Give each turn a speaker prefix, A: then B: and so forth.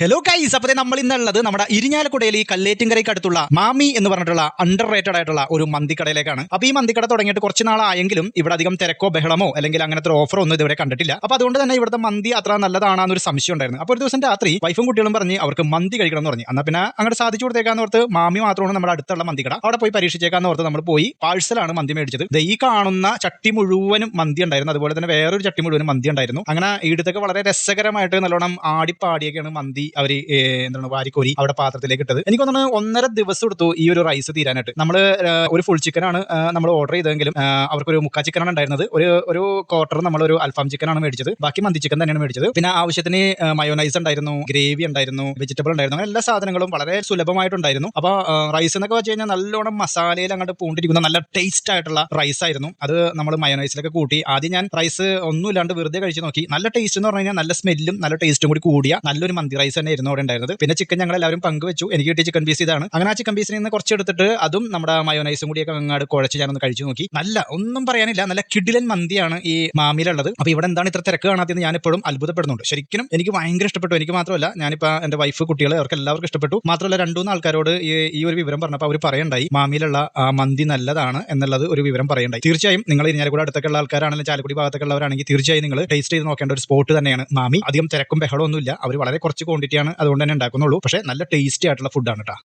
A: Hello guys, അപ്പോൾ നമ്മൾ ഇന്നുള്ളത് നമ്മുടെ ഇരിഞ്ഞാലക്കുടയിൽ ഈ കല്ലേറ്റിൻകരയ്ക്ക് അടുത്തുള്ള മാമി എന്ന് പറഞ്ഞിട്ടുള്ള അണ്ടർ റേറ്റഡ് ആയിട്ടുള്ള ഒരു മന്തിക്കടയിലേക്കാണ്. അപ്പോൾ ഈ മന്തിക്കട തുടങ്ങിയിട്ട് കുറച്ച് നാളായെങ്കിലും ഇവിടെ അധികം തിരക്കോ ബഹളമോ അല്ലെങ്കിൽ അങ്ങനത്തെ ഓഫറോ ഒന്നും ഇതുവരെ കണ്ടിട്ടില്ല. അപ്പോൾ അതുകൊണ്ട് തന്നെ ഇവിടുത്തെ മന്തി അത്ര നല്ലതാണെന്നൊരു സംശയം ഉണ്ടായിരുന്നു. അപ്പോൾ ഒരു ദിവസം രാത്രി വൈഫും കുട്ടികളും പറഞ്ഞ് അവർക്ക് മന്തി കഴിക്കണം എന്ന് പറഞ്ഞു. എന്നാൽ പിന്നെ അങ്ങോട്ട് സാധിച്ചു കൊടുത്തേക്കാന്ന് ഓർത്ത് മാമി മാത്രമാണ് നമ്മുടെ അടുത്തുള്ള മന്തിക്കട. അവിടെ പോയി പരീക്ഷിച്ചേക്കാന്ന് ഓർത്ത് നമ്മൾ പോയി പാഴ്സലാണ് മന്തി മേടിച്ചത്. ഈ കാണുന്ന ചട്ടി മുഴുവനും മന്തി ഉണ്ടായിരുന്നു, അതുപോലെ തന്നെ വേറൊരു ചട്ടി മുഴുവനും മന്തി ഉണ്ടായിരുന്നു. അങ്ങനെ ഈടത്തൊക്കെ വളരെ രസകരമായിട്ട് നല്ലോണം ആടിപ്പാടിയൊക്കെയാണ് മന്തി അവർ എന്താണ് വാരിക്കോരി അവിടെ പാത്രത്തിലേക്ക് ഇട്ടത്. എനിക്ക് തോന്നുന്നു 1.5 ദിവസം എടുത്തു ഈ ഒരു റൈസ് തീരാനായിട്ട്. നമ്മൾ ഒരു ഫുൾ ചിക്കനാണ് നമ്മൾ ഓർഡർ ചെയ്തതെങ്കിലും അവർക്കൊരു മുക്കാ ചിക്കനാണ് ഉണ്ടായിരുന്നത്. ഒരു ക്വാർട്ടർ നമ്മളൊരു അൽഫാം ചിക്കനാണ് മേടിച്ചത്, ബാക്കി മന്തി ചിക്കൻ തന്നെയാണ് മേടിച്ചത്. പിന്നെ ആവശ്യത്തിന് മയോനൈസ് ഉണ്ടായിരുന്നു, ഗ്രേവി ഉണ്ടായിരുന്നു, വെജിറ്റബിൾ ഉണ്ടായിരുന്നു, അങ്ങനെ എല്ലാ സാധനങ്ങളും വളരെ സുലഭമായിട്ടുണ്ടായിരുന്നു. അപ്പോൾ റൈസ് എന്നൊക്കെ വെച്ച് കഴിഞ്ഞാൽ നല്ലോണം മസാലയിൽ അങ്ങോട്ട് പൂണ്ടിരിക്കുന്ന നല്ല ടേസ്റ്റ് ആയിട്ടുള്ള റൈസ് ആയിരുന്നു. അത് നമ്മൾ മയോനൈസിലൊക്കെ കൂട്ടി ആദ്യം ഞാൻ റൈസ് ഒന്നുമില്ലാണ്ട് വെറുതെ കഴിച്ച് നോക്കി. നല്ല ടേസ്റ്റ് എന്ന് പറഞ്ഞു കഴിഞ്ഞാൽ നല്ല സ്മെല്ലും നല്ല ടേസ്റ്റും കൂടി കൂടിയ നല്ലൊരു മന്തി റൈസ് തന്നെ ആയിരുന്നു അവിടെ ഉണ്ടായിരുന്നത്. പിന്നെ ചിക്കൻ ഞങ്ങൾ എല്ലാവരും പങ്കുവെച്ചു. എനിക്ക് കിട്ടിയ ചിക്കൻ പീസ് ഇതാണ്. അങ്ങനെ ആ ചിക്കൻ പീസിൽ നിന്ന് കുറച്ച് എടുത്തിട്ട് അതും നമ്മുടെ മയോനൈസും കൂടിയൊക്കെ അങ്ങാട് കുഴച്ച് ഞാനൊന്ന് കഴിച്ചു നോക്കി. നല്ല ഒന്നും പറയാനില്ല, നല്ല കിടിലൻ മന്തിയാണ് ഈ മാമിയിലുള്ളത്. അപ്പോൾ ഇവിടെ എന്താണ് ഇത്ര തിരക്ക് കാണാത്തതെന്ന് ഞാൻ എപ്പോഴും അത്ഭുതപ്പെടുന്നുണ്ട്. ശരിക്കും എനിക്ക് ഭയങ്കര ഇഷ്ടപ്പെട്ടു. എനിക്ക് മാത്രമല്ല, ഞാനിപ്പോൾ എൻ്റെ വൈഫ്, കുട്ടികൾ, അവർക്ക് എല്ലാവർക്കും ഇഷ്ടപ്പെട്ടു. മാത്രമല്ല 2-3 ആൾക്കാരോട് ഈ ഒരു വിവരം പറഞ്ഞപ്പോൾ അവർ പറയണ്ടായി മാമിയിലുള്ള മന്തി നല്ലതാണ് എന്നുള്ളത് ഒരു വിവരം പറയണ്ടായി. തീർച്ചയായും നിങ്ങൾ ഇരിഞ്ഞാലക്കുട അടുത്തൊക്കെയുള്ള ആൾക്കാരാണെങ്കിലും ചാലക്കുടി ഭാഗത്തൊക്കെയുള്ളവരാണെങ്കിൽ തീർച്ചയായും നിങ്ങൾ ടേസ്റ്റ് ചെയ്ത് നോക്കേണ്ട ഒരു സ്പോട്ട് തന്നെയാണ് മാമി. അധികം തിരക്കും ബഹളമൊന്നുമില്ല, അവർ വളരെ കുറച്ച് ക്വാണ്ടിറ്റിയാണ് അതുകൊണ്ട് തന്നെ ഉണ്ടാക്കുന്നുള്ളൂ. പക്ഷേ നല്ല ടേസ്റ്റി ആയിട്ടുള്ള ഫുഡാണ് കേട്ടോ.